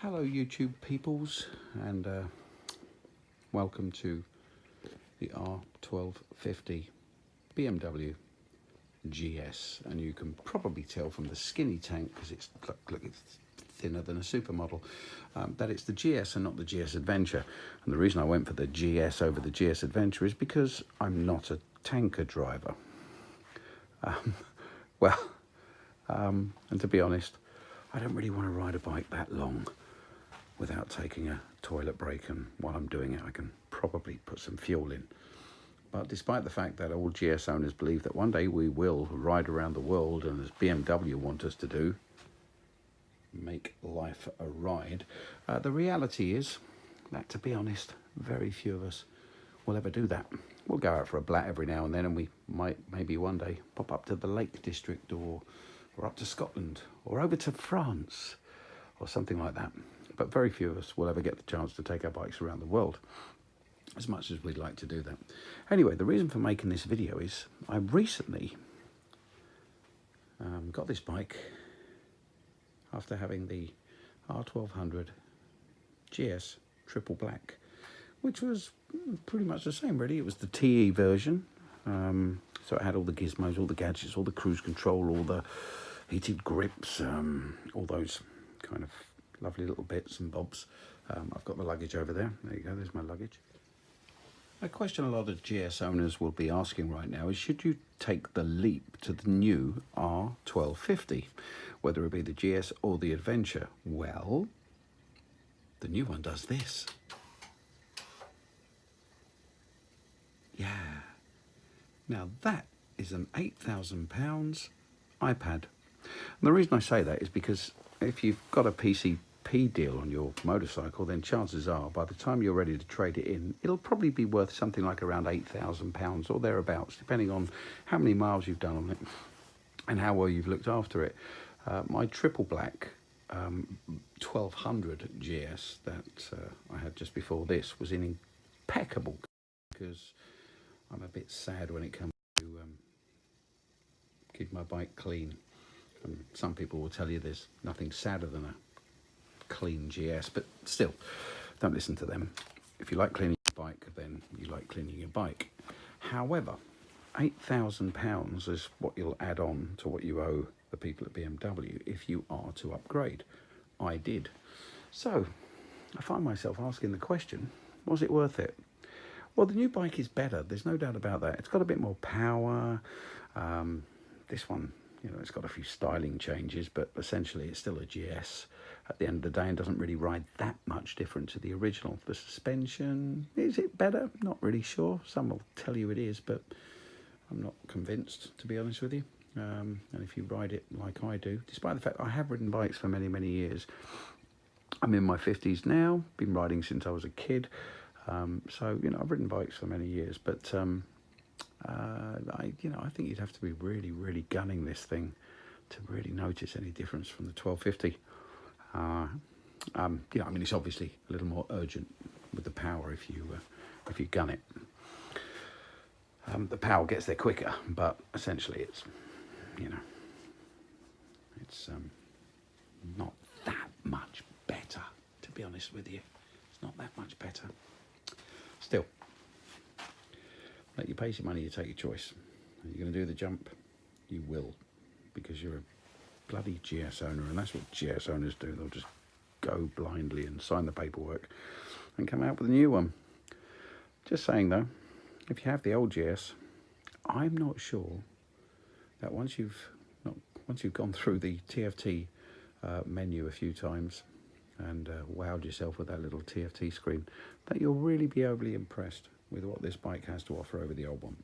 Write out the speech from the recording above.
Hello YouTube peoples, and welcome to the R1250 BMW GS. And you can probably tell from the skinny tank, because it's thinner than a supermodel, that it's the GS and not the GS Adventure. And the reason I went for the GS over the GS Adventure is because I'm not a tanker driver. And to be honest, I don't really want to ride a bike that long without taking a toilet break, and while I'm doing it I can probably put some fuel in. But despite the fact that all GS owners believe that one day we will ride around the world, and as BMW want us to do, make life a ride, the reality is that, to be honest, very few of us will ever do that. We'll go out for a blat every now and then, and we might maybe one day pop up to the Lake District, or up to Scotland, or over to France, or something like that. But very few of us will ever get the chance to take our bikes around the world, as much as we'd like to do that. Anyway, the reason for making this video is I recently got this bike after having the R1200 GS triple black, which was pretty much the same really. It was the TE version, so it had all the gizmos, all the gadgets, all the cruise control, all the heated grips, all those kind of lovely little bits and bobs. I've got the luggage over there. There you go, there's my luggage. A question a lot of GS owners will be asking right now is, should you take the leap to the new R1250, whether it be the GS or the Adventure? Well, the new one does this. Yeah. Now that is an £8,000 iPad. And the reason I say that is because if you've got a PCP deal on your motorcycle, then chances are by the time you're ready to trade it in, it'll probably be worth something like around £8,000 or thereabouts, depending on how many miles you've done on it and how well you've looked after it. My triple black 1200 GS that I had just before this was in impeccable, because I'm a bit sad when it comes to keep my bike clean. And some people will tell you there's nothing sadder than a clean GS, but still, don't listen to them. If you like cleaning your bike, then you like cleaning your bike. However, £8,000 is what you'll add on to what you owe the people at BMW if you are to upgrade. I did. So I find myself asking the question, was it worth it? Well, the new bike is better, there's no doubt about that. It's got a bit more power. This one, you know, it's got a few styling changes, but essentially it's still a GS at the end of the day, and doesn't really ride that much different to the original. The suspension, is it better? Not really sure. Some will tell you it is, but I'm not convinced, to be honest with you. And if you ride it like I do, despite the fact I have ridden bikes for many, many years, I'm in my 50s now, been riding since I was a kid. So, you know, I've ridden bikes for many years, but I think you'd have to be really, really gunning this thing to really notice any difference from the 1250. I mean, it's obviously a little more urgent with the power if you gun it. The power gets there quicker, but essentially it's, you know, it's not that much better, to be honest with you. It's not that much better. Still, let you pay some money, you take your choice. Are you going to do the jump? You will, because you're a bloody GS owner, and that's what GS owners do. They'll just go blindly and sign the paperwork and come out with a new one. Just saying though, if you have the old GS, I'm not sure that once you've gone through the TFT menu a few times and wowed yourself with that little TFT screen, that you'll really be overly impressed with what this bike has to offer over the old one.